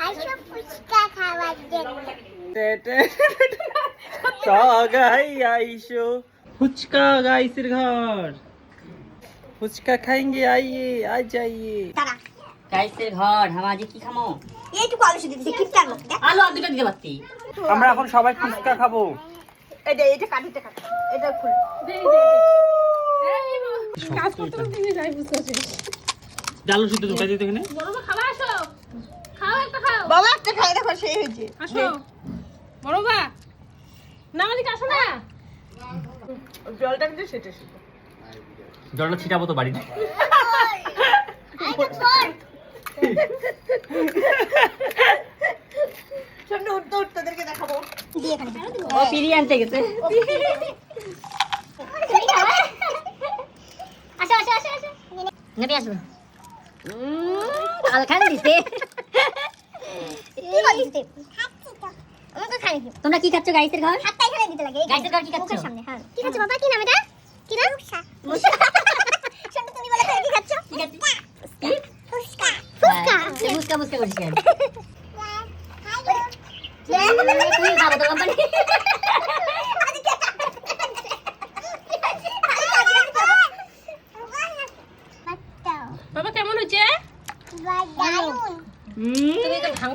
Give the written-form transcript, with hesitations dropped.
আইসো ফুচকা খাওয়ার জন্য। গাই আইসো ফুচকা গাইসের ঘর ফুচকা খাएंगे आइए आ जाइए দাঁড়া গাইসের ঘর হামাজি কি খামো এইটুকু আলু সিদ্ধ দিতে কিপটার মতো দেখ। আলু আর দুটো দিতে পারতি আমরা এখন সবাই ফুচকা খাবো এটা কাটিতে কাট এটা খুল কাজ করতে করতে তুমি যাই বুঝতে পারছিস। ডালু শুদ্ধ ঢুকাই দিতে এখানে বড় মা খাবা আসো, খাও একটা খাও, বাবা একটা খাই দেখো সেই হয়েছে আসো বড় মা, না মালিক আসো না। জলটা কিন্তু সেটে সেটে জলটা ছিটাবো তো বাড়িতে সামনে উঠতে উঠতে তোদেরকে দেখাবো দিয়ে এখানে ও পিরি আনতে গেছে আসো আসো আসো আসো নেবে আসো আলখান দিতে কি বলিস তুই খাচ্ছি তো আমাকে খাই কি তোমরা কি খাচ্ছ গাইসের ঘর হাতটা এখানে দিতে লাগে গাইসের ঘর কি খাচ্ছ মুখের সামনে হ্যাঁ কি খাচ্ছ বাবা কি নাম এটা কি নাম মুসা শুনতে তুমি বলে কি খাচ্ছ কি খাচ্ছ ফুচকা ফুচকা মুসকা মুসকা করছিস কেন হ্যালো তুমি খাবো তো কোম্পানি